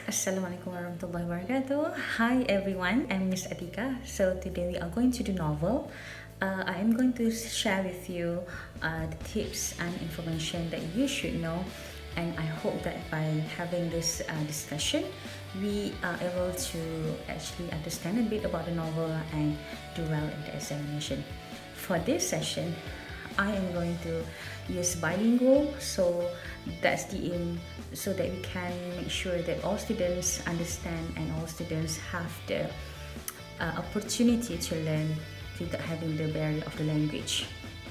Assalamualaikum warahmatullahi wabarakatuh. Hi everyone, I'm Miss Atika. So today we are going to do novel. I am going to share with you the tips and information that you should know, and I hope that by having this discussion, we are able to actually understand a bit about the novel and do well in the examination. For this session, I am going to use bilingual, so that's the aim, so that we can make sure that all students understand and all students have the opportunity to learn without having the barrier of the language.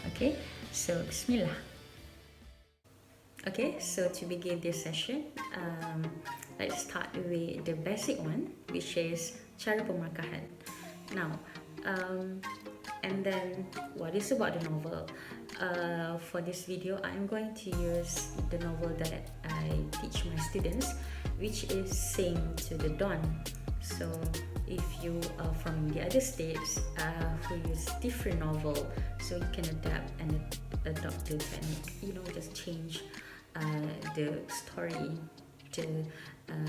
Okay, so Bismillah. Okay, so to begin this session, let's start with the basic one, which is cara pemarkahan. Now, and then what is about the novel? For this video, I'm going to use the novel that I teach my students, which is Sing to the Dawn. So if you are from the other states who use different novel, so you can adapt and adopt the technique, just change the story, the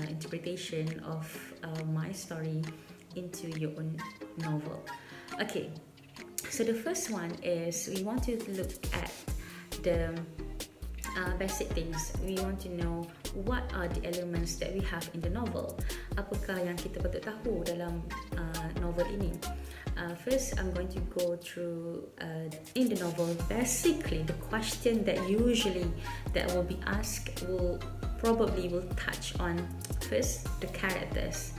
interpretation of my story into your own novel. Okay, so the first one is we want to look at the basic things. We want to know what are the elements that we have in the novel. Apakah yang kita patut tahu dalam novel ini? First, I'm going to go through in the novel. Basically, the question that usually that will be asked will touch on first the characters.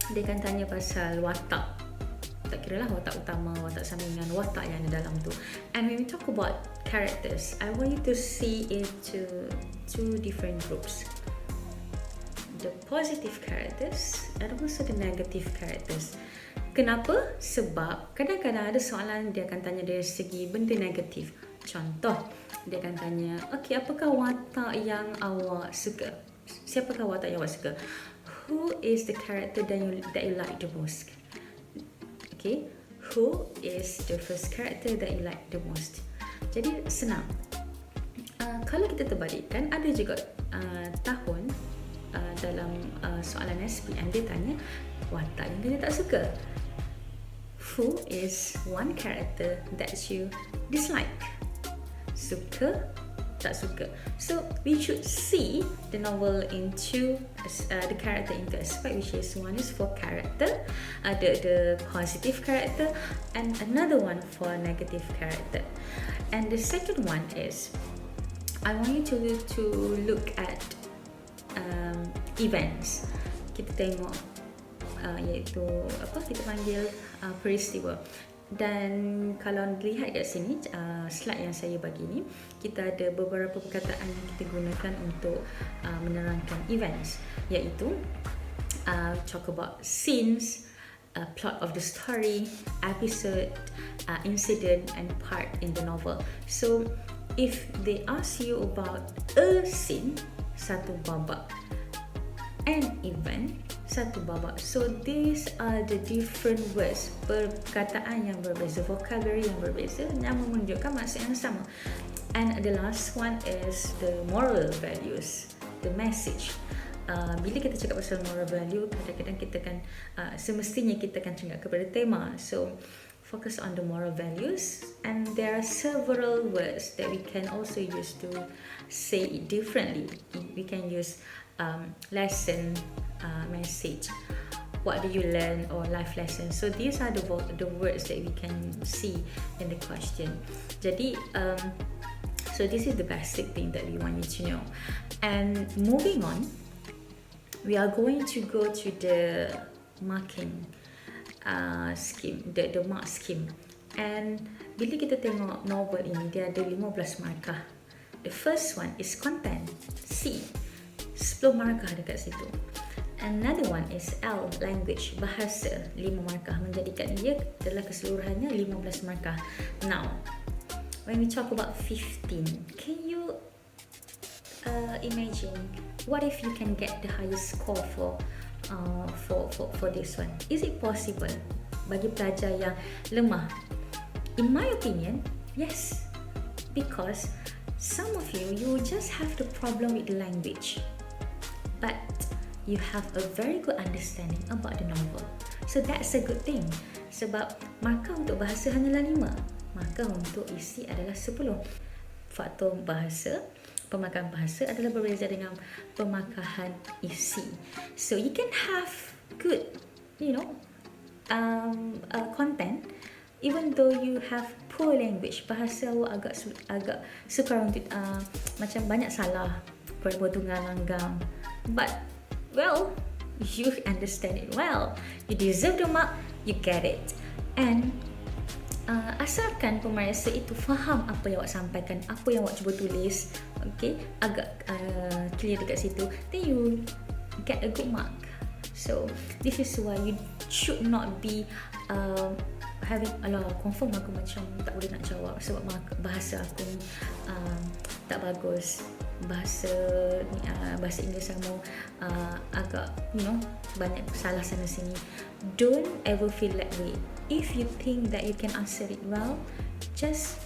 Dia akan tanya pasal watak. Tak kira lah watak utama, watak sampingan, watak yang ada dalam tu. And when we talk about characters, I want you to see into two different groups. The positive characters and also the negative characters. Kenapa? Sebab kadang-kadang ada soalan dia akan tanya dari segi benda negatif. Contoh, dia akan tanya, okay, apakah watak yang awak suka? Siapakah watak yang awak suka? Who is the character that you like the most? Okay, who is the first character that you like the most? Jadi senang. Kalau kita terbalikkan, ada juga tahun dalam soalan SPM dia tanya watak yang kita tak suka. Who is one character that you dislike? Suka, tak suka. So we should see the novel into the character into aspect, which is one is for character, the positive character, and another one for negative character. And the second one is I want you to look at events. Kita tengok iaitu apa kita panggil peristiwa. Dan kalau lihat kat sini slide yang saya bagi ni, kita ada beberapa perkataan yang kita gunakan untuk menerangkan events, iaitu talk about scenes, plot of the story, episode, incident and part in the novel. So if they ask you about a scene, satu babak, an event, satu babak. So these are the different words, perkataan yang berbeza, vocabulary yang berbeza yang menunjukkan maksud yang sama. And the last one is the moral values, the message. Bila kita cakap pasal moral value, kadang-kadang kita kan semestinya kita kan cakap kepada tema. So focus on the moral values, and there are several words that we can also use to say it differently. We can use lesson, message, what do you learn, or life lesson. So these are the words that we can see in the question. Jadi so this is the basic thing that we want you to know. And moving on, we are going to go to the marking scheme, the mark scheme. And bila kita tengok novel ini, dia ada 15 markah. The first one is content, C, 10 markah dekat situ. Another one is L, language, bahasa, 5 markah, menjadikan dia adalah keseluruhannya 15 markah. Now, when we talk about 15, can you imagine what if you can get the highest score for this one? Is it possible bagi pelajar yang lemah? In my opinion, yes, because some of you just have the problem with the language, but you have a very good understanding about the novel. So that's a good thing. Sebab markah untuk bahasa hanyalah 5, markah untuk isi adalah 10. Faktor bahasa, pemarkahan bahasa adalah berbeza dengan pemarkahan isi. So you can have good, content even though you have poor language. Bahasa awak agak sukar untuk macam banyak salah, perbuatan langgang. But well, you understand it well. You deserve the mark, you get it. And asalkan pemeriksa itu faham apa yang awak sampaikan, apa yang awak cuba tulis, okay, agak clear dekat situ, then you get a good mark. So this is why you should not be having confirm aku macam tak boleh nak jawab sebab bahasa aku ni tak bagus, bahasa Inggeris kamu agak banyak salah sana sini. Don't ever feel that way. If you think that you can answer it well, just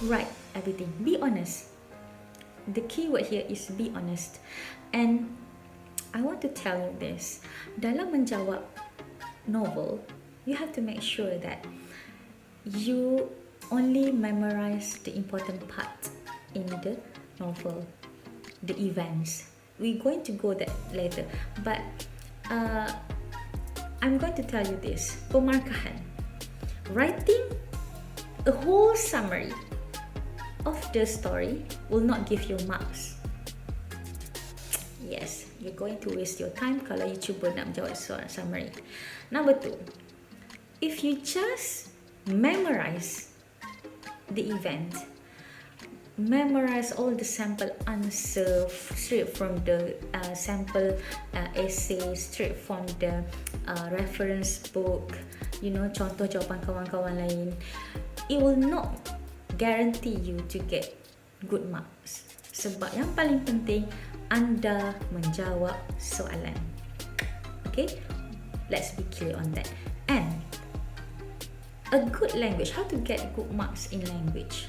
write everything. Be honest. The key word here is be honest. And I want to tell you this, dalam menjawab novel, you have to make sure that you only memorize the important part in the novel, the events. We're going to go that later, but I'm going to tell you this, pemarkahan. Writing a whole summary of the story will not give you marks. Yes, you're going to waste your time kalau you cuba nak menjawab soal summary. Number 2, if you just memorize the event, memorize all the sample answer straight from the sample essay, straight from the reference book, contoh jawapan kawan-kawan lain, it will not guarantee you to get good marks. Sebab yang paling penting, anda menjawab soalan. Okay, let's be clear on that. And a good language, how to get good marks in language?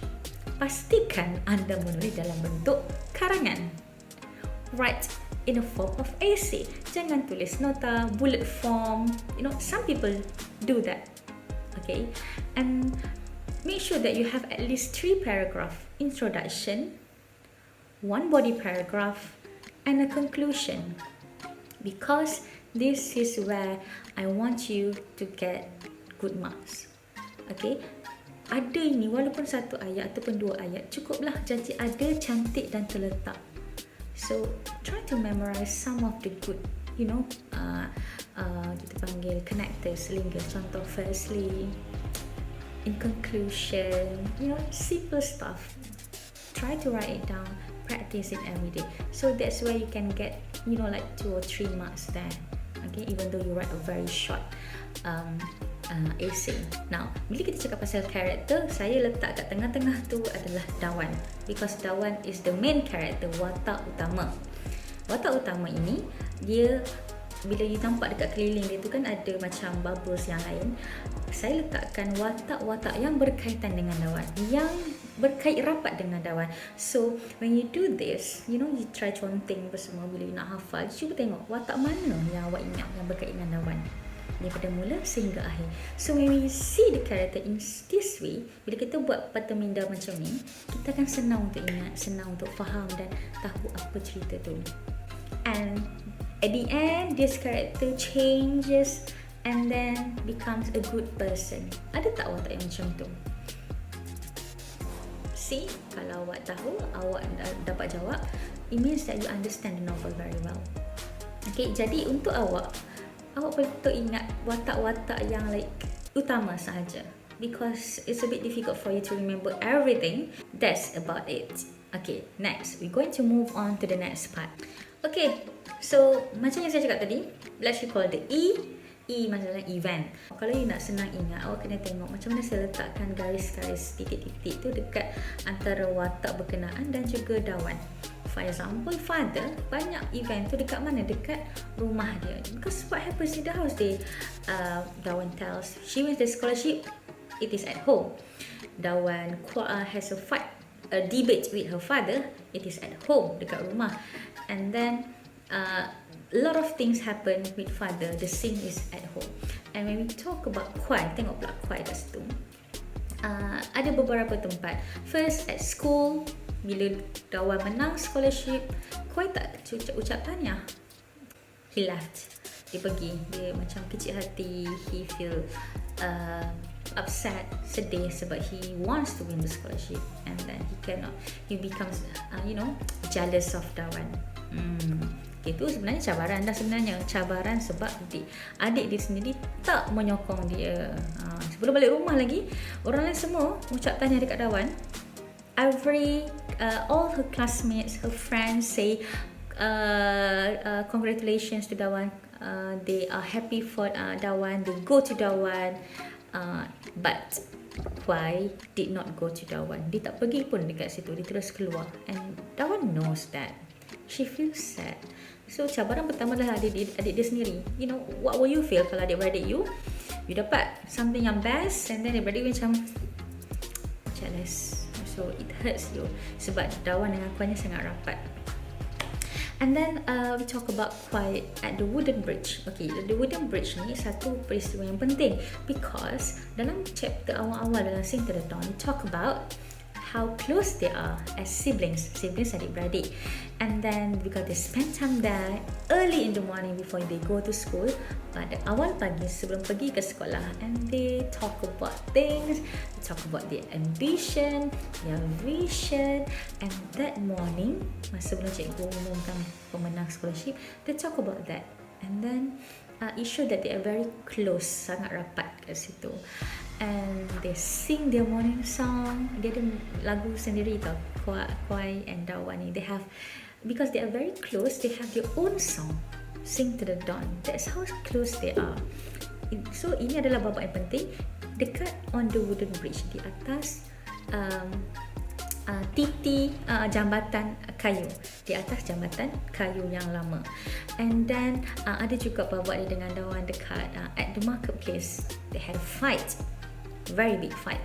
Pastikan anda menulis dalam bentuk karangan. Write in a form of essay. Jangan tulis nota, bullet form. Some people do that. Okay, and make sure that you have at least 3 paragraph introduction, 1 body paragraph, and a conclusion. Because this is where I want you to get good marks. Okay, ada ini walaupun 1 ayat ataupun 2 ayat cukuplah, janji ada, cantik dan terletak. So try to memorize some of the good, kita panggil connectors, linker. Contoh, firstly, in conclusion, simple stuff. Try to write it down, practice it every day. So that's where you can get, like 2 or 3 marks there. Okay, even though you write a very short essay. Now, bila kita cakap pasal character, saya letak kat tengah-tengah tu adalah Dawan, because Dawan is the main character, watak utama. Watak utama ini, dia bila you nampak dekat keliling dia tu kan ada macam bubbles yang lain. Saya letakkan watak-watak yang berkaitan dengan Dawan, yang berkait rapat dengan Dawan. So when you do this, you try conteng apa semua. Bila you nak hafal, cuba tengok watak mana yang awak ingat yang berkait dengan Dawan, daripada mula sehingga akhir. So when we see the character in this way, bila kita buat pata minda macam ni, kita akan senang untuk ingat, senang untuk faham dan tahu apa cerita tu. And at the end, this character changes and then becomes a good person. Ada tak watak yang macam tu? See, kalau awak tahu, awak dapat jawab, it means that you understand the novel very well. Okay, jadi untuk awak betul ingat watak-watak yang utama sahaja, because it's a bit difficult for you to remember everything. That's about it. Okay, next we're going to move on to the next part. Okay, so macam yang saya cakap tadi, let's recall the E maksudnya event. Kalau you nak senang ingat, awak kena tengok macam mana saya letakkan garis-garis titik-titik tu dekat antara watak berkenaan dan juga Dawan. For example, father, banyak event tu dekat mana? Dekat rumah dia. Because what happens in the house, Dawan tells, she wins the scholarship, it is at home. Dawan has a debate with her father, it is at home, dekat rumah. And then a lot of things happen with father. The scene is at home. And when we talk about Kuai, tengok pula Kuai kat situ. Ada beberapa tempat. First at school, bila Dawan menang scholarship, Kuai tak ucap tahniah. He left. Dia pergi. Dia macam kecil hati. He feel upset, sedih sebab he wants to win the scholarship and then he cannot. He becomes jealous of Dawan. Itu sebenarnya cabaran dah sebenarnya. Cabaran sebab adik dia sendiri tak menyokong dia. Sebelum balik rumah lagi, orang lain semua ucap tahniah dekat Dawan. All her classmates, her friends say congratulations to Dawan. They are happy for Dawan. They go to Dawan. But Kuai did not go to Dawan. Dia tak pergi pun dekat situ. Dia terus keluar. And Dawan knows that. She feels sad. So cabaran pertama adalah adik dia sendiri. What will you feel kalau adik-beradik you dapat something yang best and then adik-beradik macam jealous. So it hurts you sebab Dawan dengan Kuai ni sangat rapat. And then we talk about Kuai at the wooden bridge. Okay, the wooden bridge ni satu peristiwa yang penting because dalam chapter awal-awal dalam Sing to the Dawn, we talk about how close they are as siblings adik-beradik. And then because they spend time there early in the morning before they go to school, pada awal pagi sebelum pergi ke sekolah, and they talk about things, they talk about their ambition, their vision. And that morning, masa sebelum cikgu umumkan pemenang scholarship, they talk about that. And then it showed that they are very close, sangat rapat kat situ. And they sing their morning song. Dia ada lagu sendiri tau, Kuai and Dawan ni. They have, because they are very close, they have their own song, Sing to the Dawn. That's how close they are. So ini adalah babak yang penting. Dekat on the wooden bridge, di atas titi jambatan kayu, di atas jambatan kayu yang lama. And then ada juga babak dia dengan Dawan dekat at the marketplace. They had a fight, very big fight.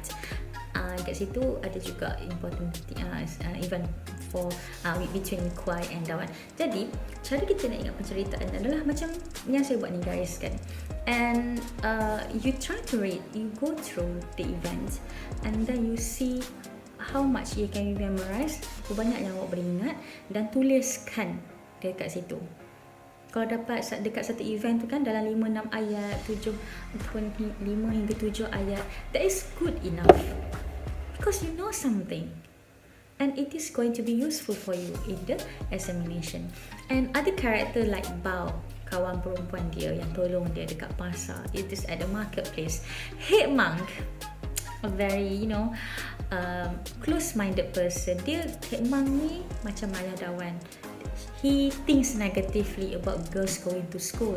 Kat situ ada juga important event for between Kuai and Dawan. Jadi cara kita nak ingat penceritaan adalah macam yang saya buat ni guys kan. And you try to read, you go through the event and then you see how much you can memorize, berapa banyak yang awak boleh ingat, dan tuliskan dekat situ. Kalau dapat dekat satu event tu kan dalam 5-6 ayat, 5 hingga 7 ayat, that is good enough because you know something and it is going to be useful for you in the examination. And other character like Bao, kawan perempuan dia yang tolong dia dekat pasar, it is at the marketplace. Head monk, a very close-minded person. Dia Head monk ni macam ayah Dawan. He thinks negatively about girls going to school.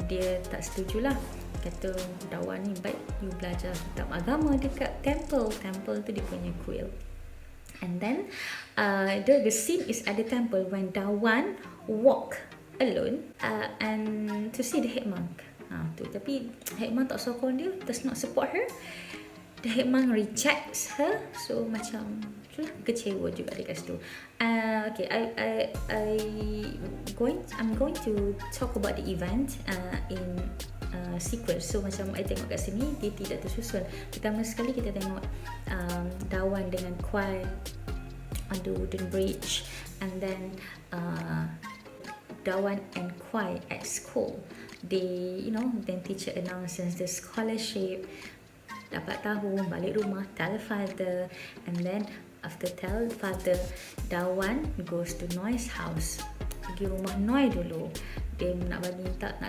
Dia tak setujulah. Kata Dawan ni baik you belajar kitab agama dekat temple. Temple tu dia punya kuil. And then the scene is at the temple when Dawan walk alone and to see the head monk. Tapi head monk tak sokong dia, does not support her. The head monk rejects her, so macam kecewa juga dekat situ. Okay, I'm going to talk about the event in sequence. So macam I tengok kat sini dia tidak tersusun. Pertama sekali kita tengok Dawan dengan Kuai on the wooden bridge, and then Dawan and Kuai at school. They, then teacher announces the scholarship. Dapat tahu, balik rumah, tell father, and then after tell father, Dawan goes to Noi's house. Pergi rumah Noi dulu. Dia nak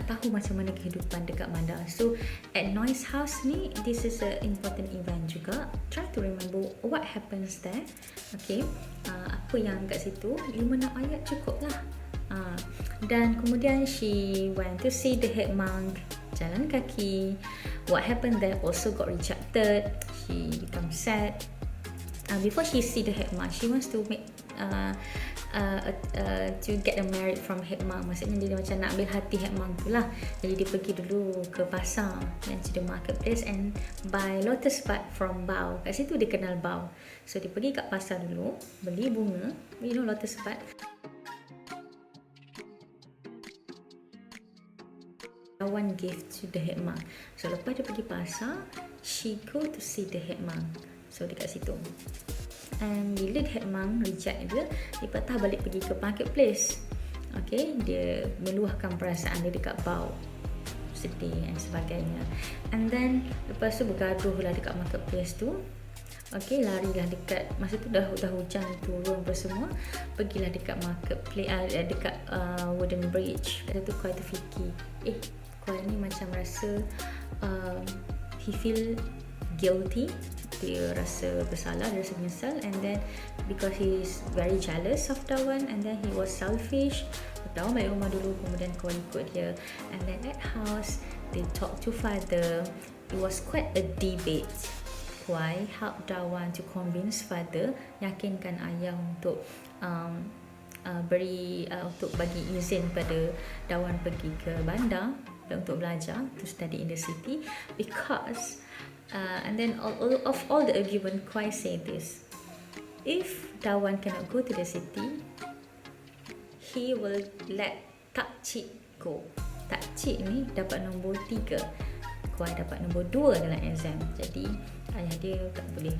tahu macam mana kehidupan dekat Mandar. So at Noi's house ni, this is an important event juga. Try to remember what happens there. Okay, apa yang kat situ, 5-6 ayat cukup lah. Dan kemudian she went to see the head monk, jalan kaki. What happened there also got rejected. She becomes sad. Before she see the head monk, she wants to make to get married from head monk. Maksudnya dia macam nak ambil hati head monk tu lah. Jadi dia pergi dulu ke pasar dan to the marketplace and buy lotus bud from Bao. Kat situ dia kenal Bao. So dia pergi kat pasar dulu, beli bunga, lotus bud. Dawan gave to the head monk. So lepas dia pergi pasar, she go to see the head monk. So dekat situ. And bila the head monk reject dia patah balik pergi ke marketplace. Okay, dia meluahkan perasaan dia dekat bau, sedih dan sebagainya. And then lepas tu bergaduh lah dekat marketplace tu. Okay, larilah dekat, masa tu dah hujan turun apa semua, pergilah dekat marketplace, dekat wooden bridge. Lepas tu Koi terfikir, Koi ni macam rasa he feel guilty, dia rasa bersalah, dia rasa menyesal. And then because he is very jealous of Dawan, and then he was selfish. Dawan balik rumah dulu, kemudian Koi ikut dia. And then at house they talk to father. It was quite a debate. Koi help Dawan to convince father, yakinkan ayah untuk untuk bagi izin pada Dawan pergi ke bandar untuk belajar, to study in the city. Because and then of all the argument, Koi say this: if Dawan cannot go to the city, he will let Tak Cik go. Tak Cik ni dapat nombor 3, Koi dapat nombor 2 dalam exam. Jadi ayah dia tak boleh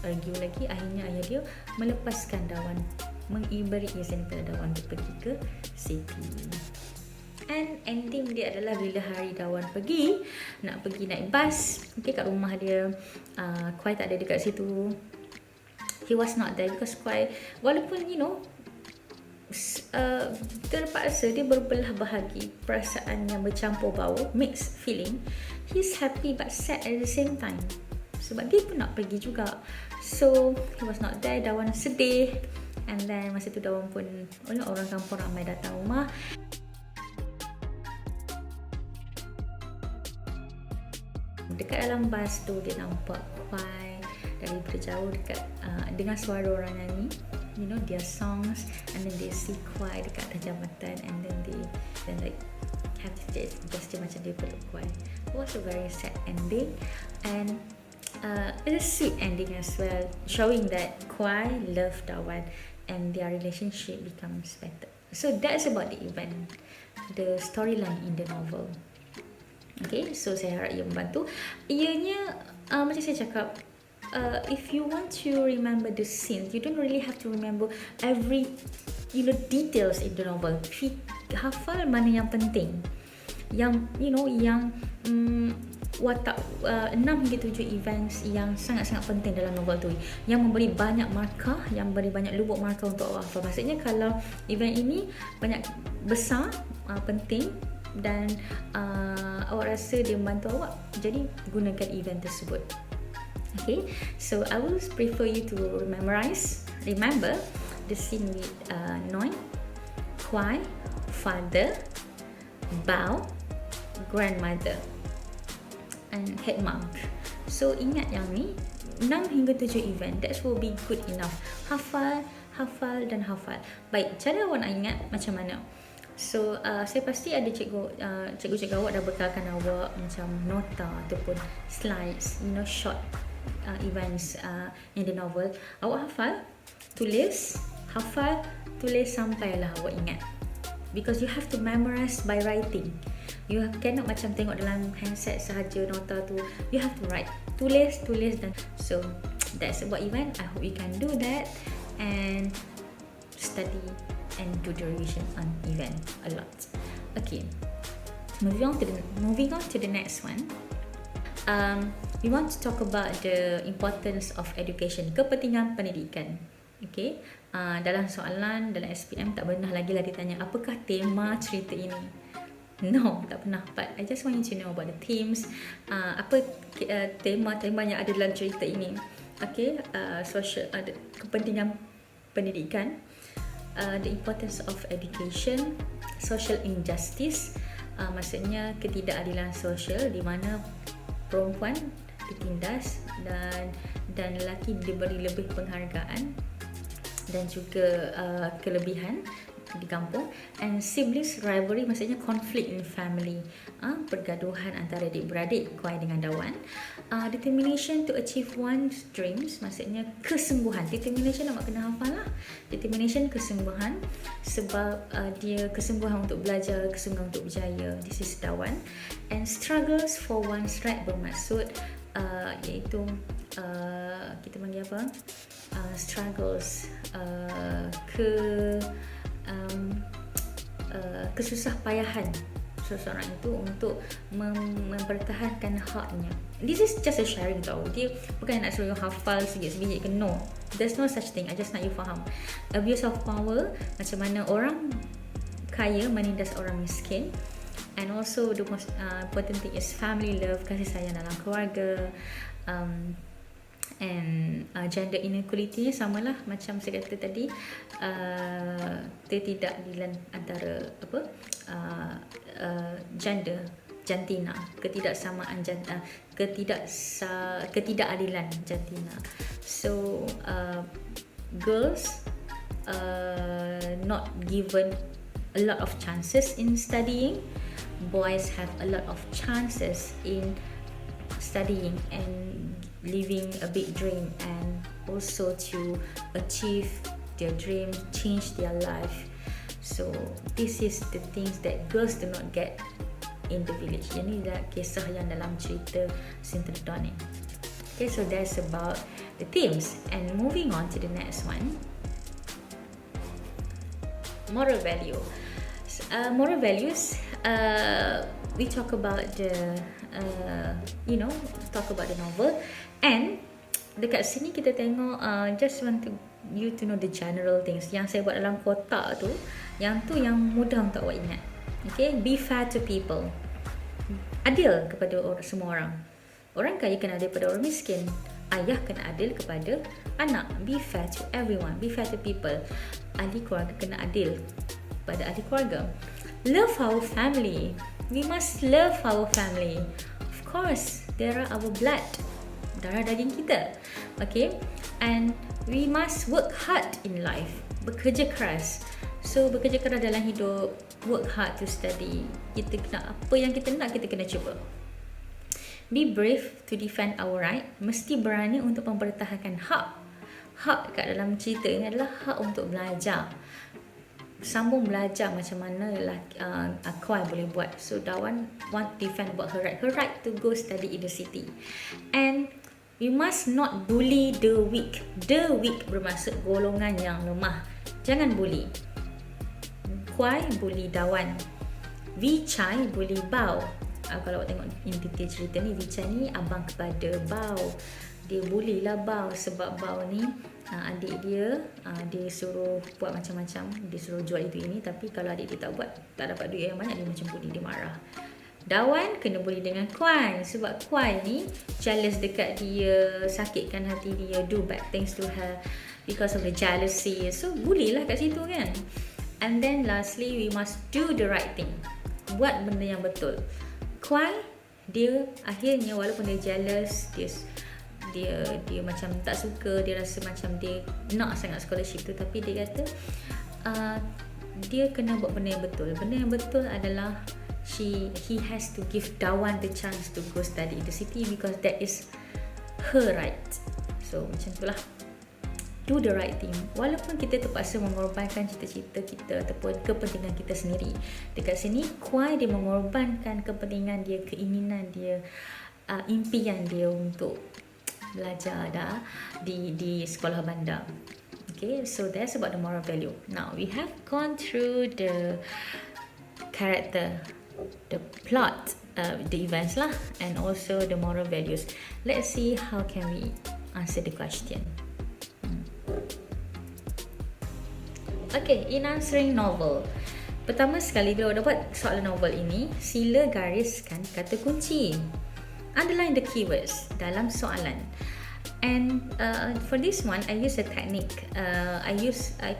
argue lagi. Akhirnya ayah dia melepaskan Dawan, memberi izin kepada Dawan untuk pergi ke city. And ending dia adalah bila hari Dawan nak pergi naik bas, kat rumah dia, Koi tak ada dekat situ. He was not there because Koi, walaupun terpaksa, dia berbelah bahagi, perasaan yang bercampur bau, mixed feeling. He's happy but sad at the same time, sebab dia pun nak pergi juga. So he was not there. Dawan sedih. And then masa tu Dawan pun, orang kampung ramai datang rumah. Dekat dalam bas tu dia nampak Koi dari berjauh dekat dengar suara orang nyanyi, their songs. And then they see Koi dekat atas jambatan, and then like have this gesture macam dia peluk Koi. It was a very sad ending, and it's a sweet ending as well, showing that Koi love Dawan and their relationship becomes better. So that's about the event, the storyline in the novel. Okay, so saya harap ia membantu. Ianya macam saya cakap, if you want to remember the scenes, you don't really have to remember every details in the novel. Hafal mana yang penting, yang watak 6 hingga 7 events yang sangat-sangat penting dalam novel tu, yang memberi banyak markah, yang memberi banyak lubuk markah untuk awak hafal. Maksudnya kalau event ini banyak besar, penting, dan awak rasa dia membantu awak, jadi gunakan event tersebut. Okay, so I will prefer you to remember the scene with Noi, Koi, father, Bao, grandmother, and head monk. So ingat yang ni 6 hingga 7 event, that will be good enough. Hafal dan hafal. Baik, cara awak nak ingat macam mana? So saya pasti ada cikgu-cikgu awak dah bekalkan awak macam nota ataupun slides, short events in the novel. Awak hafal, tulis sampailah awak ingat. Because you have to memorize by writing. You cannot macam tengok dalam handset sahaja nota tu. You have to write, tulis dan so that's about event. I hope you can do that and study and do the revision on event a lot. Okay, moving on to the next one. We want to talk about the importance of education, kepentingan pendidikan. Okay, dalam soalan dalam SPM tak pernah lagi ditanya apakah tema cerita ini. No, tak pernah. But I just want you to know about the themes. Apa tema yang ada dalam cerita ini. Okay, kepentingan pendidikan, the importance of education, social injustice, maksudnya ketidakadilan sosial di mana perempuan ditindas dan lelaki diberi lebih penghargaan, dan juga kelebihan di kampung, and siblings rivalry maksudnya conflict in family, pergaduhan antara adik-beradik Kuai dengan Dawan. Determination to achieve one's dreams maksudnya kesungguhan. Determination nak kena hafal lah. Determination kesungguhan, sebab dia kesungguhan untuk belajar, kesungguhan untuk berjaya. This is Dawan. And struggles for one's right bermaksud iaitu kita panggil apa, struggles, kesusah payahan seseorang itu untuk mempertahankan haknya. This is just a sharing tau. Dia bukan nak suruh you hafal sebiji-sebiji ke, no. There's no such thing. I just nak you faham. Abuse of power, macam mana orang kaya menindas orang miskin. And also the most important thing is family love, kasih sayang dalam keluarga. And gender inequality samalah macam saya kata tadi, ketidakadilan antara gender, jantina, ketidaksamaan ketidakadilan jantina. So girls not given a lot of chances in studying. Boys have a lot of chances in studying and living a big dream, and also to achieve their dream, change their life. So this is the things that girls do not get in the village. Ini adalah kisah yang dalam cerita Sinterdawn ni. Okay, so that's about the themes. And moving on to the next one, moral value. Moral values, we talk about the talk about the novel, and dekat sini kita tengok just want you to know the general things yang saya buat dalam kotak tu, yang mudah untuk awak ingat. Okay, be fair to people, adil kepada semua orang. Orang kaya kena adil kepada orang miskin, ayah kena adil kepada anak. Be fair to everyone, be fair to people. Ahli keluarga kena adil pada ahli keluarga. Love our family. We must love our family. Of course, they are our blood, darah daging kita. Okay, and we must work hard in life. Bekerja keras. So bekerja keras dalam hidup, work hard to study. Kita kena, apa yang kita nak, kita kena cuba. Be brave to defend our right. Mesti berani untuk mempertahankan hak. Hak kat dalam cerita ini adalah hak untuk belajar. Sambung belajar macam mana Kuai boleh buat. So Dawan want to defend about her right to go study in the city. And we must not bully the weak. The weak bermaksud golongan yang lemah. Jangan bully. Kuai bully Dawan. Vichai bully Bao. Kalau awak tengok in detail cerita ni, Vichai ni abang kepada Bao. Dia bully lah Bao sebab Bao ni adik dia, dia suruh buat macam-macam, dia suruh jual itu ini, tapi kalau adik dia tak buat, tak dapat duit yang banyak, dia macam bully, dia marah. Dawan kena bully dengan Kuai sebab Kuai ni jealous dekat dia, sakitkan hati dia, do bad things to her because of the jealousy. So bully lah kat situ kan. And then lastly, we must do the right thing, buat benda yang betul. Kuai, dia akhirnya walaupun dia jealous, dia macam tak suka, dia rasa macam dia nak sangat scholarship tu, tapi dia kata dia kena buat benda yang betul. Benda yang betul adalah he has to give Dawan the chance to go study in the city because that is her right. So macam itulah, do the right thing walaupun kita terpaksa mengorbankan cita-cita kita ataupun kepentingan kita sendiri. Dekat sini Kuai dia mengorbankan kepentingan dia, keinginan dia, impian dia untuk belajar di sekolah bandar. Okay, so that's about the moral value. Now we have gone through the character, the plot, the events lah, and also the moral values. Let's see how can we answer the question. Okay, in answering novel, pertama sekali bila awak dapat soalan novel ini, sila gariskan kata kunci. Underline the keywords dalam soalan. And for this one, I use a technique. I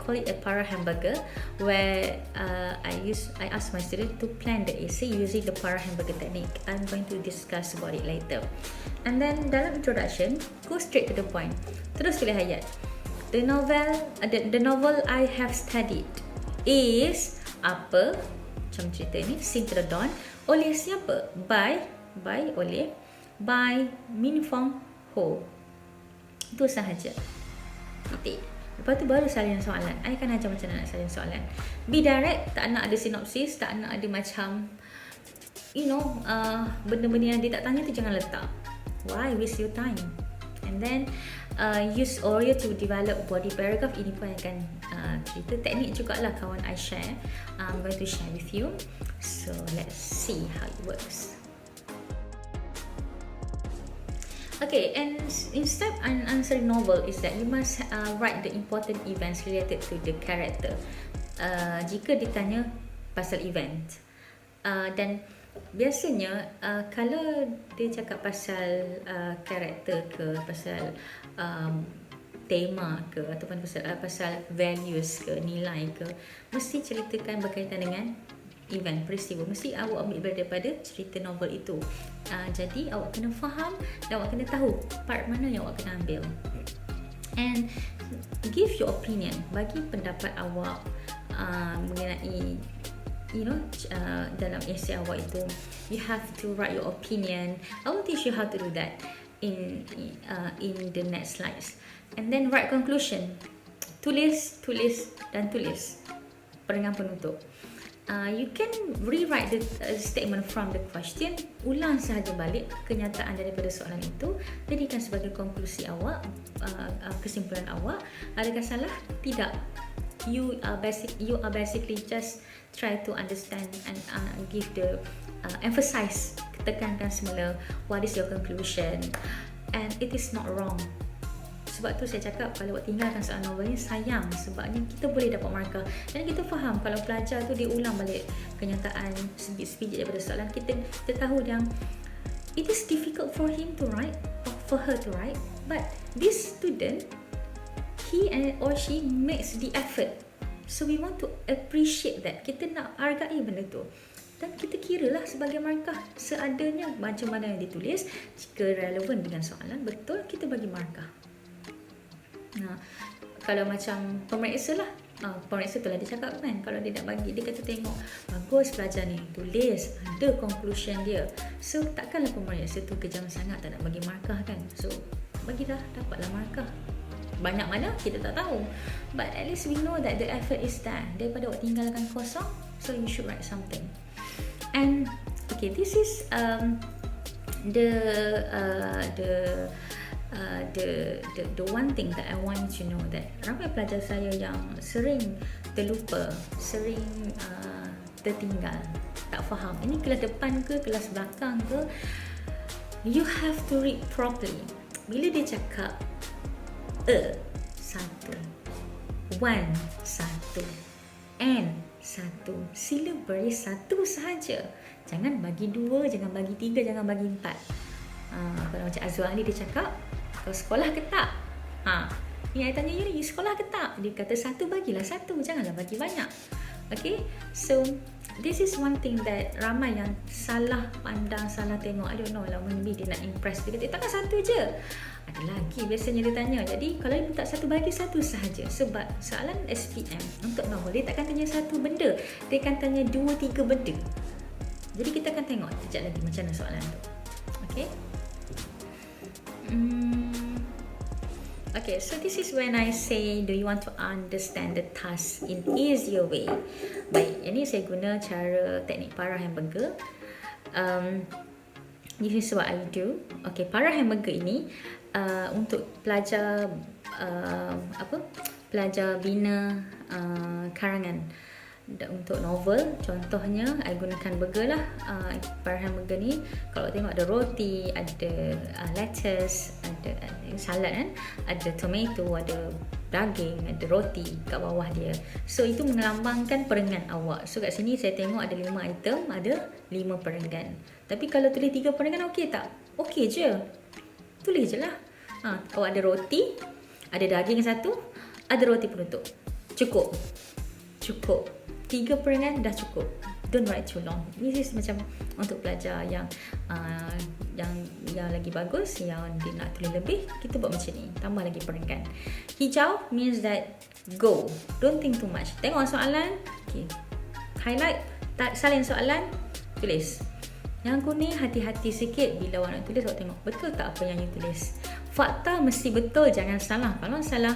call it a para hamburger, where I ask my student to plan the essay using the para hamburger technique. I'm going to discuss about it later. And then dalam introduction, go straight to the point. Terus tulis ayat. The novel I have studied. is apa, macam cerita ni, sing to the dawn, oleh siapa, by oleh, by mean form who. Itu sahaja. Titik. Lepas tu baru salin soalan. I akan ajar macam mana nak salin soalan. Be direct, tak nak ada sinopsis, tak nak ada macam benda-benda yang dia tak tanya tu jangan letak. Why waste your time? And then use Oreo to develop body paragraph. Ini pun akan cerita teknik jugalah kawan I share. I'm going to share with you. So let's see how it works. Okay, and instead an answering novel is that you must write the important events related to the character. Jika ditanya pasal event, dan biasanya kalau dia cakap pasal karakter ke, pasal tema ke, ataupun pasal values ke, nilai ke, mesti ceritakan berkaitan dengan event, peristiwa. Mesti awak ambil daripada cerita novel itu. Jadi awak kena faham dan awak kena tahu part mana yang awak kena ambil. And give your opinion, bagi pendapat awak mengenai dalam essay awak itu. You have to write your opinion. I will teach you how to do that in the next slides. And then write conclusion. Tulis dan tulis perenggan penutup. You can rewrite the statement from the question. Ulang sahaja balik kenyataan daripada soalan itu, jadikan sebagai konklusi awak, kesimpulan awak. Adakah salah? Tidak. You are basically just try to understand and give the emphasize, tekankan semula what is your conclusion, and it is not wrong. Sebab tu saya cakap kalau awak tinggalkan soalan novel ni sayang, sebabnya kita boleh dapat markah. Dan kita faham kalau pelajar tu dia ulang balik kenyataan sebiji daripada soalan, kita tahu yang it is difficult for him to write or for her to write, but this student, he or she makes the effort. So we want to appreciate that. Kita nak hargai benda tu. Dan kita kiralah sebagai markah seadanya macam mana yang ditulis. Jika relevan dengan soalan, betul, kita bagi markah. Nah, kalau macam pemeriksa lah, pemeriksa tu lah dia cakap kan, kalau dia nak bagi, dia kata tengok bagus pelajar ni, tulis, ada conclusion dia. So takkanlah pemeriksa tu kejam sangat tak nak bagi markah kan. So bagilah, dapatlah markah. Banyak mana kita tak tahu, but at least we know that the effort is there. Daripada awak tinggalkan kosong, so you should write something. And okay, this is the one thing that I want you to know, that ramai pelajar saya yang sering terlupa, sering tertinggal, tak faham ini kelas depan ke kelas belakang ke. You have to read properly. Bila dia cakap satu, one satu, and satu, sila beri satu sahaja. Jangan bagi dua, jangan bagi tiga, jangan bagi empat. Kalau macam Azwar ni dia cakap, kau sekolah ke tak? Ni saya tanya you sekolah ke tak? Dia kata satu, bagilah satu, janganlah bagi banyak. Okay, so this is one thing that ramai yang salah pandang, salah tengok. I don't know lah, maybe dia nak impress. Dia kata takkan satu je. Ada lagi biasanya dia tanya. Jadi kalau dia minta satu, bagi satu sahaja. Sebab soalan SPM untuk novel, dia takkan tanya satu benda, dia akan tanya 2-3 benda. Jadi kita akan tengok sekejap lagi macam mana soalan tu. Okay. Okay, so this is when I say, do you want to understand the task in easier way? Baik, ini saya guna cara teknik para hamburger. This is what I do. Okay, para hamburger ini untuk pelajar pelajar bina karangan. Untuk novel, contohnya I gunakan burger lah. Para hamburger ni kalau tengok ada roti, ada lettuce, ada salad kan, ada tomato, ada daging, ada roti kat bawah dia. So itu melambangkan perenggan awak. So kat sini saya tengok ada 5 item, ada 5 perenggan. Tapi kalau tulis 3 perenggan okey tak? Okey je, tulis je lah. Awak ada roti, ada daging satu, ada roti penutup, cukup 3 perenggan dah cukup. Don't write too long. This is macam untuk pelajar yang yang lagi bagus, yang dia nak tulis lebih, kita buat macam ni, tambah lagi perenggan. Hijau means that go, don't think too much. Tengok soalan, okay, highlight, tak salin soalan, tulis. Yang kuning hati-hati sikit bila awak nak tulis, awak tengok betul tak apa yang you tulis. Fakta mesti betul, jangan salah. Kalau salah,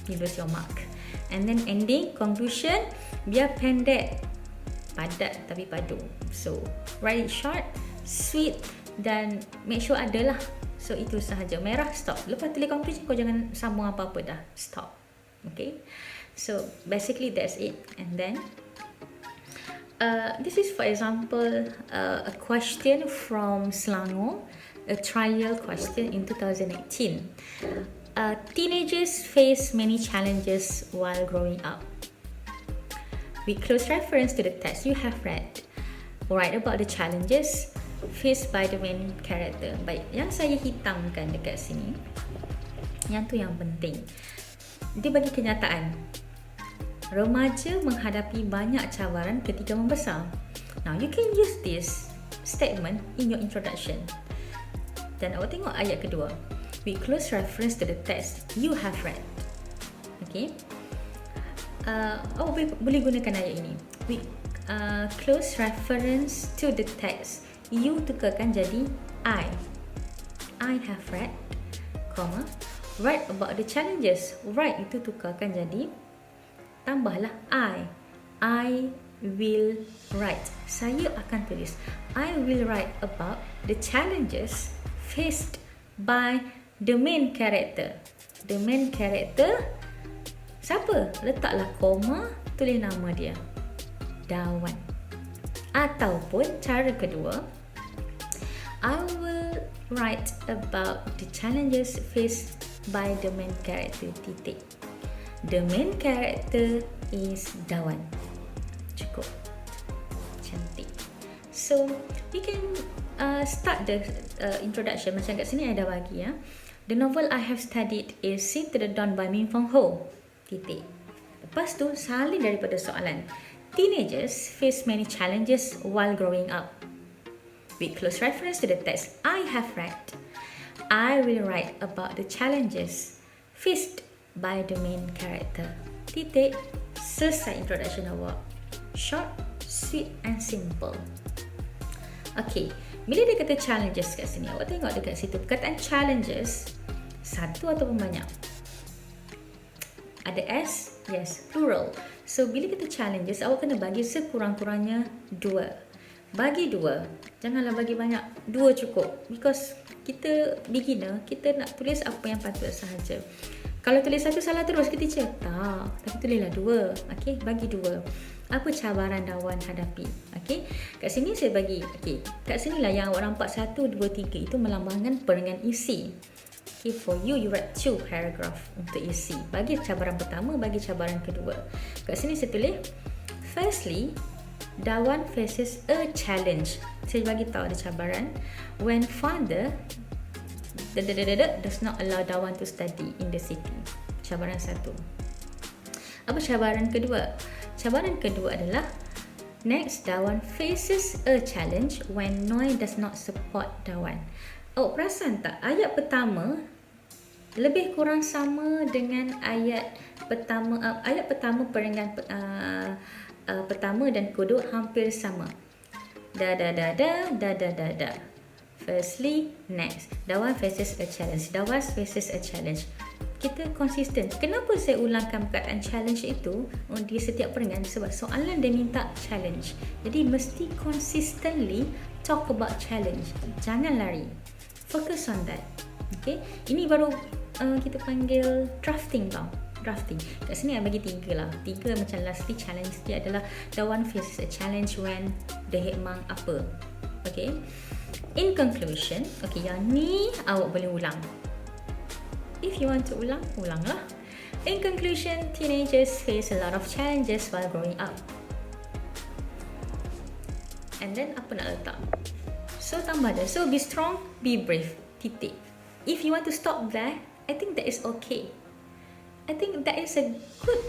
you lose your mark. And then ending, conclusion, biar pendek, padat tapi padu. So write it short, sweet, dan make sure ada lah. So itu sahaja. Merah, stop. Lepas tulis conclusion, kau jangan sambung apa-apa dah. Stop. Okay. So basically that's it. And then this is for example a question from Selangor, a trial question in 2018. Teenagers face many challenges while growing up. With close reference to the text you have read, write about the challenges faced by the main character. Baik, yang saya hitamkan dekat sini, yang tu yang penting. Dia bagi kenyataan. Remaja menghadapi banyak cabaran ketika membesar. Now, you can use this statement in your introduction. Dan awak tengok ayat kedua. With close reference to the text you have read. Okay. Awak boleh gunakan ayat ini. With close reference to the text, you tukarkan jadi I. I have read, comma, write about the challenges. Write itu tukarkan jadi, tambahlah I. I will write. Saya akan tulis. I will write about the challenges faced by the main character. The main character siapa? Letaklah koma, tulis nama dia. Dawan. Ataupun cara kedua, I will write about the challenges faced by the main character, titik. The main character is Dawan. Cukup. Cantik. So, you can start the introduction macam kat sini ada bagi ya. The novel I have studied is Sing to the Dawn by Min Fong Ho. Titik. Lepas tu salin daripada soalan. Teenagers face many challenges while growing up. With close reference to the text I have read, I will write about the challenges faced by the main character. Titik. Selesai introduction awak. Short, sweet and simple. Okay, bila dia kata challenges kat sini, awak tengok dekat situ perkataan challenges satu ataupun banyak? Ada S? Yes, plural. So bila kita challenges, awak kena bagi sekurang-kurangnya 2. Bagi 2. Janganlah bagi banyak. 2 cukup. Because kita beginner, kita nak tulis apa yang patut sahaja. Kalau tulis satu salah terus ke teacher? Tak. Tapi tulislah 2. Okay, bagi 2. Apa cabaran Dawan hadapi? Okay, kat sini saya bagi. Okay, kat sinilah yang awak nampak 1, 2, 3 itu melambangkan perenggan isi. Okay, for you, you write 2 paragraph untuk isi. Bagi cabaran pertama, bagi cabaran kedua. Kat sini saya tulis, firstly, Dawan faces a challenge. Saya bagi tahu ada cabaran. When father does not allow Dawan to study in the city. Cabaran 1. Apa cabaran kedua? Cabaran kedua adalah, next, Dawan faces a challenge when Noi does not support Dawan. Awak perasan tak? Ayat pertama lebih kurang sama dengan ayat pertama. Ayat pertama perenggan pertama dan kedua hampir sama. Da. Firstly, next. Dawan faces a challenge. Dawan faces a challenge. Kita konsisten. Kenapa saya ulangkan perkataan challenge itu di setiap perenggan? Sebab soalan dia minta challenge. Jadi mesti consistently talk about challenge. Jangan lari. Focus on that. Okay. Ini baru kita panggil drafting tau. Drafting. Kat sini saya bagi 3 lah. 3 macam lastly challenge dia adalah Dawan faces a challenge when the headmang apa. Okay. In conclusion, okay, yang ni awak boleh ulang. If you want to ulang, ulanglah. In conclusion, teenagers face a lot of challenges while growing up. And then apa nak letak? So tambah dia. So be strong, be brave. Titik. If you want to stop there, I think that is okay. I think that is a good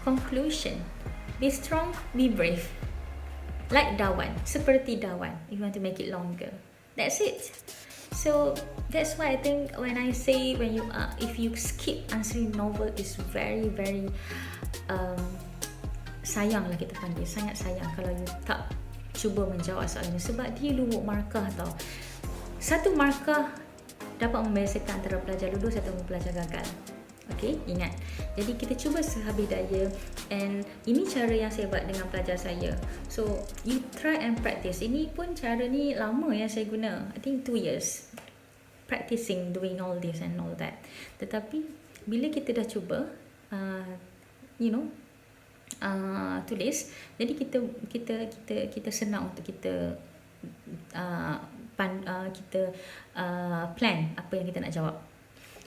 conclusion. Be strong, be brave. Like Dawan. Seperti Dawan. If you want to make it longer. That's it. So that's why I think when I say if you skip answering novel is very um, sayang lah kita panggil, sangat sayang kalau you tak cuba menjawab soalan ni, sebab dia lubuk markah tau. Satu markah dapat membezakan antara pelajar lulus atau pelajar gagal. Okay, ingat. Jadi kita cuba sehabis daya, and ini cara yang saya buat dengan pelajar saya. So you try and practice. Ini pun cara ni lama yang saya guna, I think 2 years practicing doing all this and all that. Tetapi bila kita dah cuba tulis, jadi kita senang untuk kita plan apa yang kita nak jawab.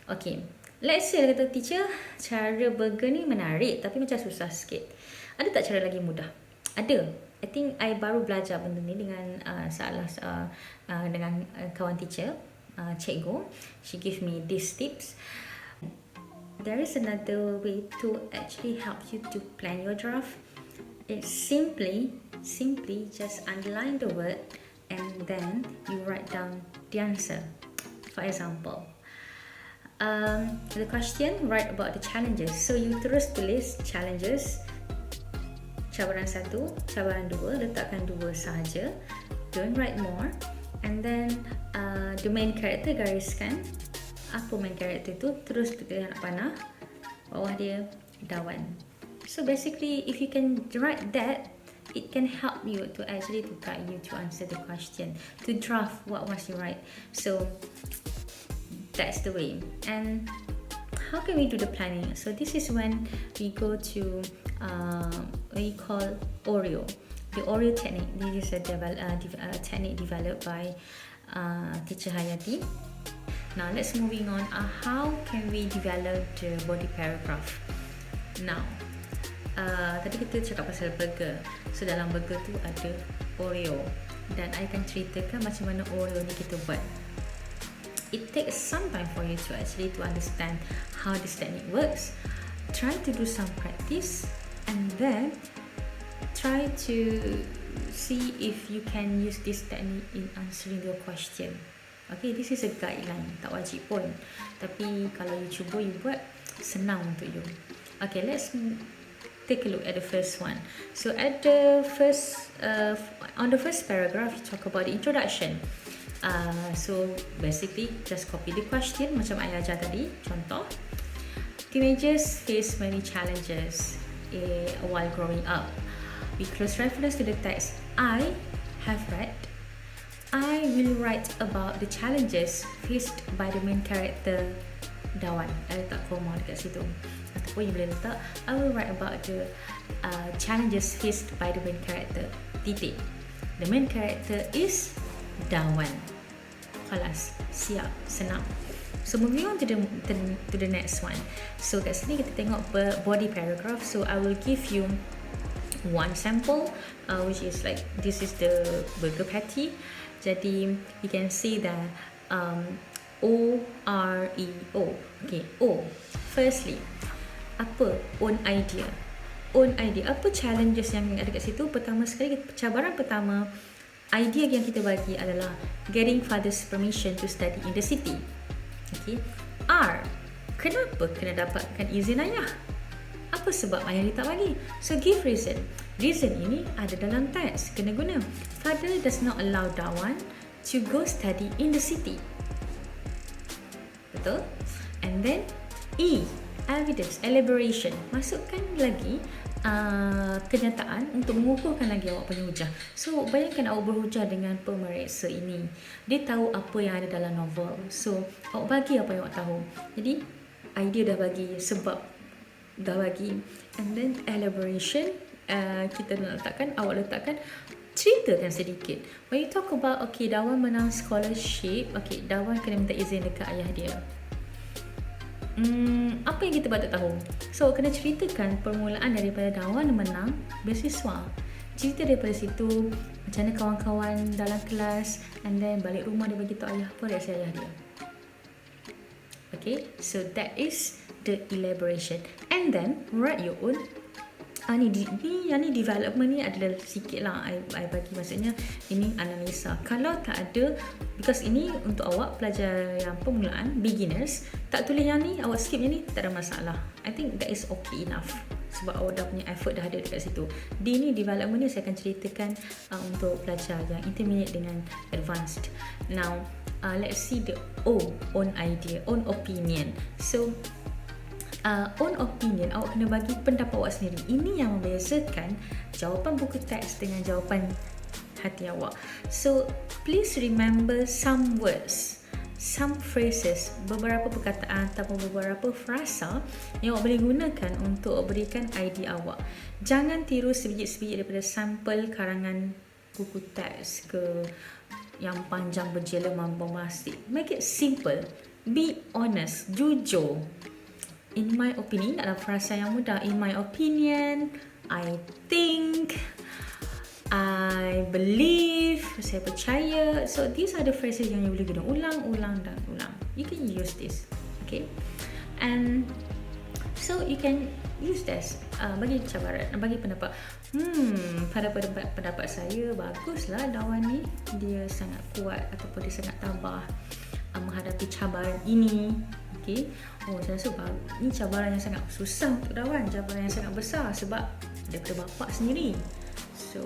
Okay, let's say kata teacher, cara burger ni menarik tapi macam susah sikit. Ada tak cara lagi mudah? Ada. I think I baru belajar benda ni dengan dengan kawan teacher, cikgu. She give me these tips. There is another way to actually help you to plan your draft. It's simply just underline the word and then you write down the answer. For example, the question, write about the challenges. So you terus tulis challenges, cabaran 1, cabaran 2, letakkan 2 sahaja, don't write more. And then the main character, gariskan apa main character tu, terus tulis anak panah, bawah dia dawan. So basically if you can write that, it can help you to actually to guide you to answer the question, to draft what was you write. So that's the way. And how can we do the planning? So this is when we go to what we call Oreo, the Oreo technique. This is a technique developed by teacher Hayati. Now let's moving on. How can we develop the body paragraph? Now tadi kita cakap pasal burger. So dalam burger tu ada Oreo, dan I akan ceritakan macam mana Oreo ni kita buat. It takes some time for you to actually to understand how this technique works. Try to do some practice and then try to see if you can use this technique in answering your question. Okay, this is a guideline, tak wajib pun. Tapi kalau you cuba, you buat, senang untuk you. Okay, let's take a look at the first one. So at the first, on the first paragraph, you talk about the introduction. So basically, just copy the question macam I ajar tadi. Contoh, teenagers face many challenges while growing up. With close reference to the text I have read, I will write about the challenges faced by the main character Dawan. I letak koma dekat situ. Ataupun you boleh letak I will write about the challenges faced by the main character. Titik. The main character is Dawan. Kelas, siap, senang. So moving on to the next one. So kat sini kita tengok body paragraph. So I will give you one sample, which is like this is the burger patty. Jadi you can see that Oreo. Okay, O. Firstly, apa own idea? Own idea. Apa challenges yang ada kat situ? Pertama sekali, cabaran pertama, idea yang kita bagi adalah getting father's permission to study in the city. Okay. R. Kenapa kena dapatkan izin ayah? Apa sebab ayah dia tak bagi? So give reason. Reason ini ada dalam teks, kena guna. Father does not allow Dawan to go study in the city. Betul? And then E, evidence, elaboration. Masukkan lagi kenyataan untuk mengukuhkan lagi awak punya hujah. So bayangkan awak berhujah dengan pemeriksa ini. Dia tahu apa yang ada dalam novel. So awak bagi apa yang awak tahu. Jadi idea dah bagi, sebab dah bagi, and then elaboration, kita letakkan, awak letakkan, ceritakan sedikit. When you talk about, okay, Dawan menang scholarship, okay, Dawan kena minta izin dekat ayah dia. Apa yang kita patut tahu? So kena ceritakan permulaan daripada Dawan menang beasiswa. Cerita daripada situ, macam mana kawan-kawan dalam kelas, and then balik rumah dia bagi tahu ayah, apa reaksi ayah dia. Okay, so that is the elaboration. And then write your own Yang ni development ni adalah sikit lah I bagi, maksudnya ini analisa. Kalau tak ada, because ini untuk awak pelajar yang permulaan, beginners, tak tulis yang ni, awak skip yang ni, tak ada masalah. I think that is okay enough, sebab awak dah punya effort dah ada dekat situ. D ni development ni saya akan ceritakan untuk pelajar yang intermediate dengan advanced. Now let's see the O, own idea, own opinion. So own opinion, awak kena bagi pendapat awak sendiri. Ini yang membezakan jawapan buku teks dengan jawapan hati awak. So please remember some words, some phrases, beberapa perkataan ataupun beberapa frasa yang awak boleh gunakan untuk berikan idea awak. Jangan tiru sebiji-sebiji daripada sampel karangan buku teks ke yang panjang berjela bombastik. Make it simple, be honest, jujur. In my opinion, adalah frasa yang mudah. In my opinion, I think, I believe, saya percaya. So these are the phrases yang you boleh guna ulang dan ulang. You can use this, okay? And so you can use this bagi cabaran, bagi pendapat. Pada pendapat saya, baguslah Dawan ni, dia sangat kuat ataupun dia sangat tabah menghadapi cabaran ini. Okay. Saya rasa ini cabaran yang sangat susah untuk Dawan, cabaran yang sangat besar sebab daripada bapak sendiri. So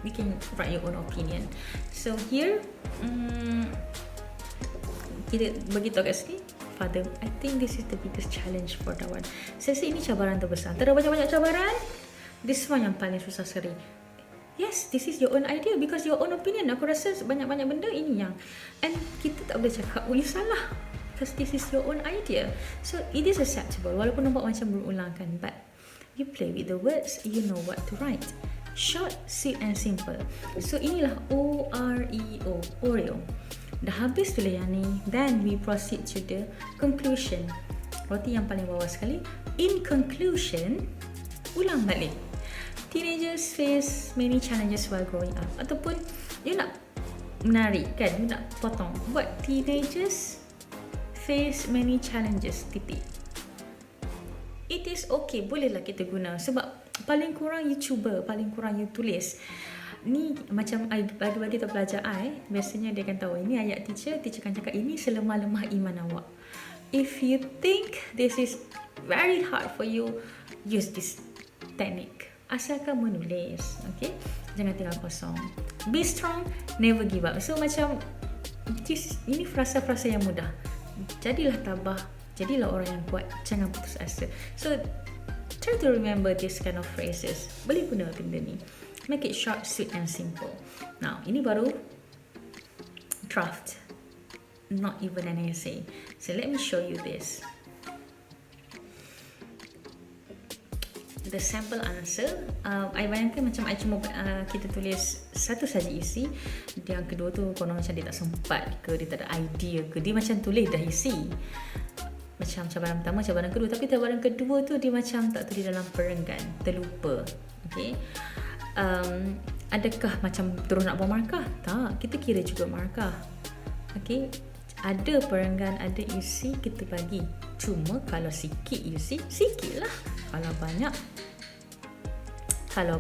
we can write your own opinion. So here kita beritahu kat sini, Father, I think this is the biggest challenge for Dawan. Saya rasa ini cabaran terbesar. Antara banyak-banyak cabaran, this one yang paling susah seri. Yes, this is your own idea because your own opinion. Aku rasa banyak-banyak benda ini yang, and kita tak boleh cakap you salah because this is your own idea. So it is acceptable walaupun nampak macam berulang kan, but you play with the words, you know what to write. Short, sweet and simple. So inilah Oreo, Oreo. Dah habis tulis yang ni, then we proceed to the conclusion. Roti yang paling bawah sekali. In conclusion, ulang balik. Teenagers face many challenges while growing up. Ataupun you nak menarik kan, you nak potong. Buat teenagers face many challenges, titik. It is okay, bolehlah kita guna. Sebab paling kurang you cuba, paling kurang you tulis. Ni macam I bagi tahu pelajar I, biasanya dia akan tahu ini ayat teacher akan cakap ini selemah-lemah iman awak. If you think this is very hard for you, use this technique. Asalkan menulis, okay? Jangan tinggal kosong. Be strong, never give up. So macam ini frasa-frasa yang mudah. Jadilah tabah, jadilah orang yang kuat, jangan putus asa. So try to remember this kind of phrases. Boleh guna benda ni. Make it short, sweet and simple. Now, ini baru draft, not even an essay. So let me show you this. The sample answer, I bayangkan macam I cuma kita tulis satu saja isi, yang kedua tu konon macam dia tak sempat ke, dia tak ada idea ke, dia macam tulis dah isi macam cabaran pertama, cabaran kedua, tapi cabaran kedua tu dia macam tak tulis dalam perenggan, terlupa. Okay, adakah macam terus nak buang markah? Tak, kita kira juga markah. Okay, ada perenggan, ada isi, kita bagi. Cuma kalau sikit isi, sikit lah. Kalau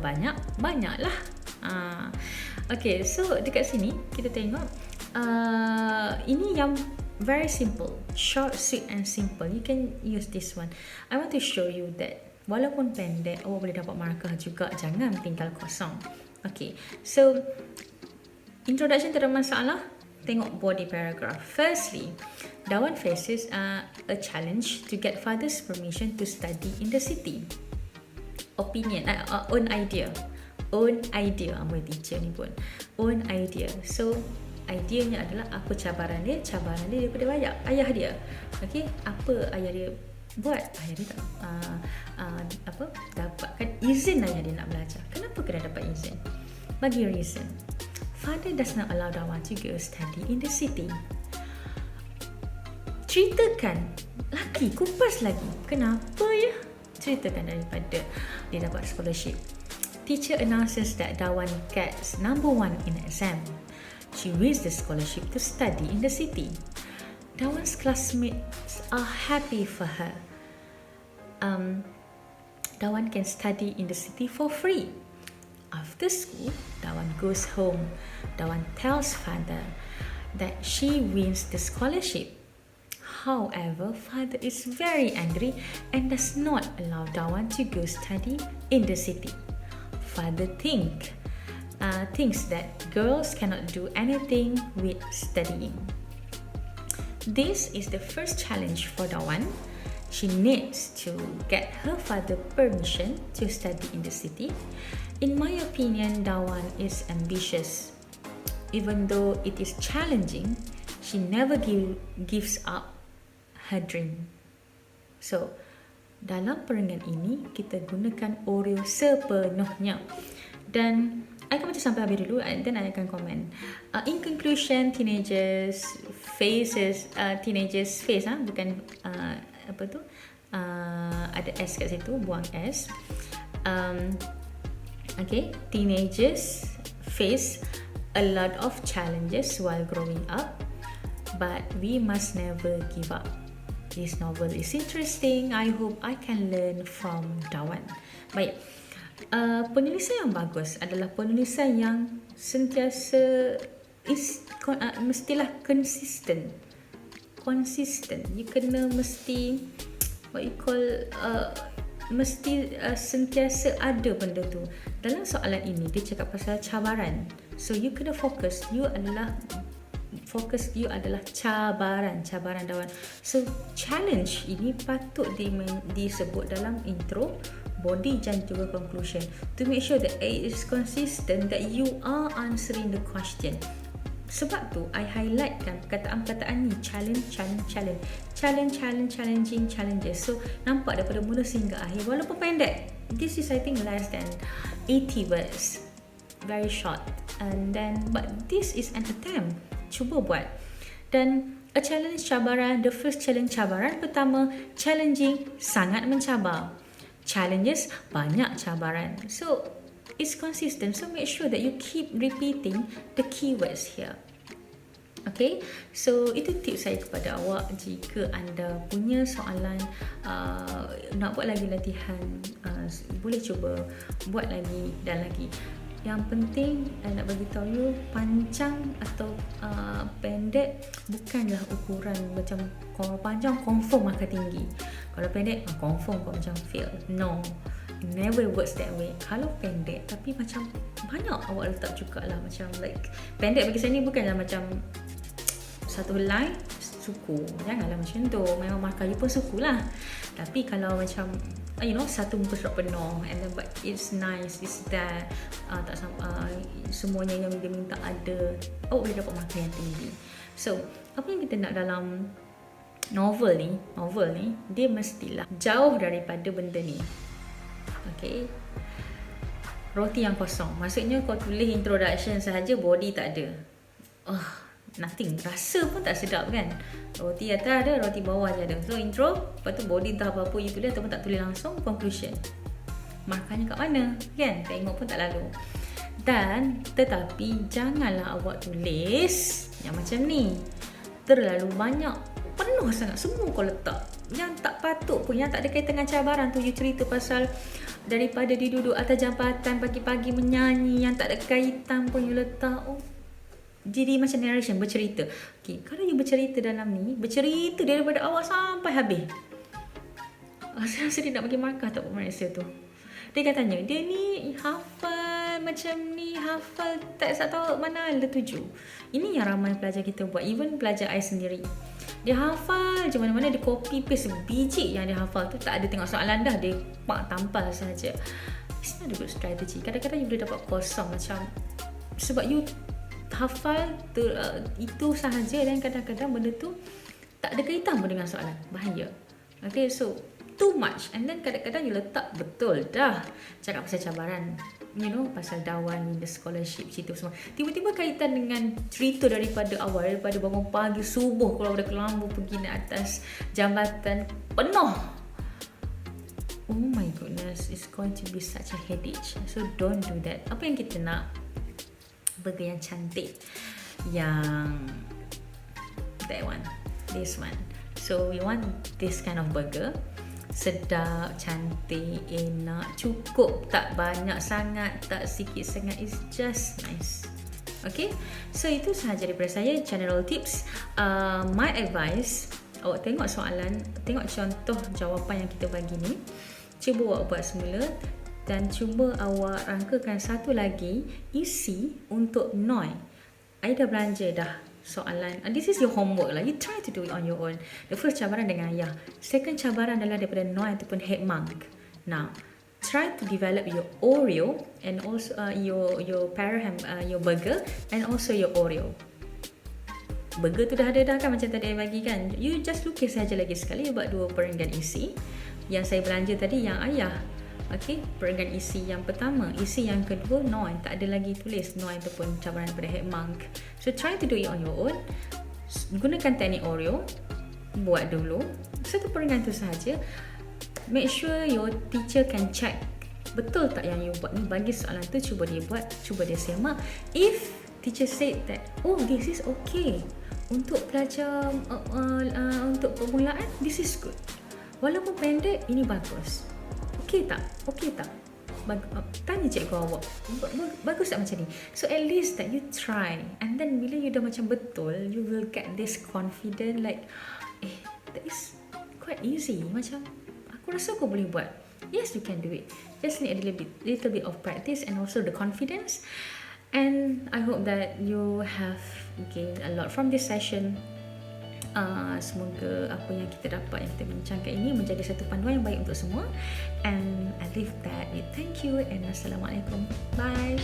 banyak, banyaklah. Okay, so dekat sini kita tengok ini yang very simple, short, sweet and simple. You can use this one. I want to show you that walaupun pendek, awak boleh dapat markah juga. Jangan tinggal kosong. Okay, so introduction tak ada masalah. Tengok body paragraph. Firstly, Dawan faces a challenge to get father's permission to study in the city. Opinion, own idea. Own idea, ambil teacher ni pun. Own idea. So, ideanya adalah apa cabaran dia? Cabaran dia daripada ayah dia. Okay, apa ayah dia buat? Ayah dia tak dapatkan izin ayah dia nak belajar. Kenapa kena dapat izin? Bagi reason. Father does not allow Dawan to go study in the city. Ceritakan lagi, kupas lagi. Kenapa ya? Ceritakan daripada dia dapat scholarship. Teacher announces that Dawan gets number 1 in exam. She wins the scholarship to study in the city. Dawan's classmates are happy for her. Dawan can study in the city for free. After school, Dawan goes home. Dawan tells father that she wins the scholarship. However, father is very angry and does not allow Dawan to go study in the city. Father thinks that girls cannot do anything with studying. This is the first challenge for Dawan. She needs to get her father permission to study in the city. In my opinion, Dawan is ambitious. Even though it is challenging, she never gives up her dream. So, dalam perenggan ini, kita gunakan Oreo sepenuhnya. Dan I akan baca sampai habis dulu and then I akan komen. In conclusion, teenagers face, bukan apa tu? Ada S kat situ, buang S. Okay, teenagers face a lot of challenges while growing up, but we must never give up. This novel is interesting. I hope I can learn from Dawan. Baik. Penulisan yang bagus adalah penulisan yang sentiasa mestilah consistent. You kena mesti what you call sentiasa ada benda tu. Dalam soalan ini dia cakap pasal cabaran. So you kena fokus. You adalah cabaran Dawan. So challenge ini patut disebut dalam intro, body dan juga conclusion to make sure that it is consistent, that you are answering the question. Sebab tu I highlightkan perkataan-perkataan ni, challenging challenges. So nampak daripada mula sehingga akhir walaupun pendek. This is I think less than 80 words, very short, and then but this is an attempt. Cuba buat. Dan a challenge cabaran, the first challenge cabaran pertama, challenging, sangat mencabar. Challenges, banyak cabaran. So it's consistent. So make sure that you keep repeating the keywords here. Okay, so itu tips saya kepada awak. Jika anda punya soalan, nak buat lagi latihan, boleh cuba buat lagi dan lagi. Yang penting nak bagi tahu you, panjang atau pendek bukanlah ukuran. Macam kalau panjang confirm akan tinggi, kalau pendek confirm kau macam fail. No, never works that way. Kalau pendek tapi macam banyak awak letak juga lah. Macam like pendek bagi saya ni bukanlah macam satu line suku, janganlah macam tu. Memang markah you pun suku lah. Tapi kalau macam satu muka surat penuh and then but it's nice, it's that semuanya yang dia minta ada, awak boleh dapat markah yang tinggi. So apa yang kita nak dalam novel ni dia mestilah jauh daripada benda ni. Okay, roti yang kosong, maksudnya kau tulis introduction sahaja, body tak ada, nothing, rasa pun tak sedap kan. Roti atas ada, roti bawah je ada. So intro, lepas tu body entah apa-apa you tulis ataupun tak tulis langsung, conclusion. Markahnya kat mana kan, tengok pun tak lalu. Dan tetapi janganlah awak tulis yang macam ni, terlalu banyak, penuh sangat, semua kau letak. Yang tak patut pun, yang tak ada kaitan dengan cabaran tu, you cerita pasal daripada dia duduk atas jambatan pagi-pagi menyanyi, yang tak ada kaitan pun you letak. Jadi macam narration, bercerita. Okay, kalau you bercerita dalam ni, bercerita daripada awal sampai habis, saya rasa dia nak bagi markah tak pemeriksa tu. Dia akan tanya, dia ni hafal macam ni, hafal tak tahu mana ada 7. Ini yang ramai pelajar kita buat, even pelajar I sendiri. Dia hafal je mana-mana, dia copy paste biji yang dia hafal tu, tak ada tengok soalan dah, dia tampal saja. It's not a good strategy. Kadang-kadang you boleh dapat kosong macam sebab you hafal itu sahaja dan kadang-kadang benda tu tak ada kaitan pun dengan soalan. Bahaya. Okay, so too much, and then kadang-kadang you letak betul dah cakap pasal cabaran, pasal Dawan, the scholarship, cerita semua, tiba-tiba kaitan dengan cerita daripada awal, daripada bangun pagi subuh keluar dari Kelambu pergi naik atas jambatan penuh. Oh my goodness, it's going to be such a headache. So don't do that. Apa yang kita nak? Burger yang cantik, yang that one, this one. So we want this kind of burger. sedap, cantik, enak, cukup, tak banyak sangat, tak sikit sangat, it's just nice. Okay, so itu sahaja daripada saya, general tips. My advice, awak tengok soalan, tengok contoh jawapan yang kita bagi ni, cuba awak buat semula dan cuba awak rangkakan satu lagi isi untuk Noi. I dah belanja dah soalan. This is your homework lah. You try to do it on your own. The first cabaran dengan ayah. Second cabaran adalah daripada Noi ataupun head monk. Now, try to develop your Oreo and also your your burger and also your Oreo. Burger tu dah ada dah kan, macam tadi saya bagi kan. You just lukis saja lagi sekali, buat 2 perenggan isi. Yang saya belanja tadi yang ayah. Okay, perenggan isi yang pertama. Isi yang kedua, Noi. Tak ada lagi tulis Noi ataupun cabaran daripada head monk. So try to do it on your own. Gunakan teknik Oreo. Buat dulu. Satu perenggan tu sahaja. Make sure your teacher can check. Betul tak yang you buat ni? Bagi soalan tu, cuba dia buat. Cuba dia semak. If teacher said that, oh, this is okay. Untuk pelajar, untuk permulaan, this is good. Walaupun pendek, ini bagus. Okey tak? Okey tak? Tanya cikgu awak, bagus tak macam ni? So at least that you try, and then bila you dah macam betul, you will get this confident like, that is quite easy. Macam aku rasa aku boleh buat. Yes, you can do it. Just need a little bit of practice and also the confidence. And I hope that you have gained a lot from this session. Semoga apa yang kita dapat, yang kita bincangkan ini menjadi satu panduan yang baik untuk semua. And I leave that with thank you and Assalamualaikum. Bye.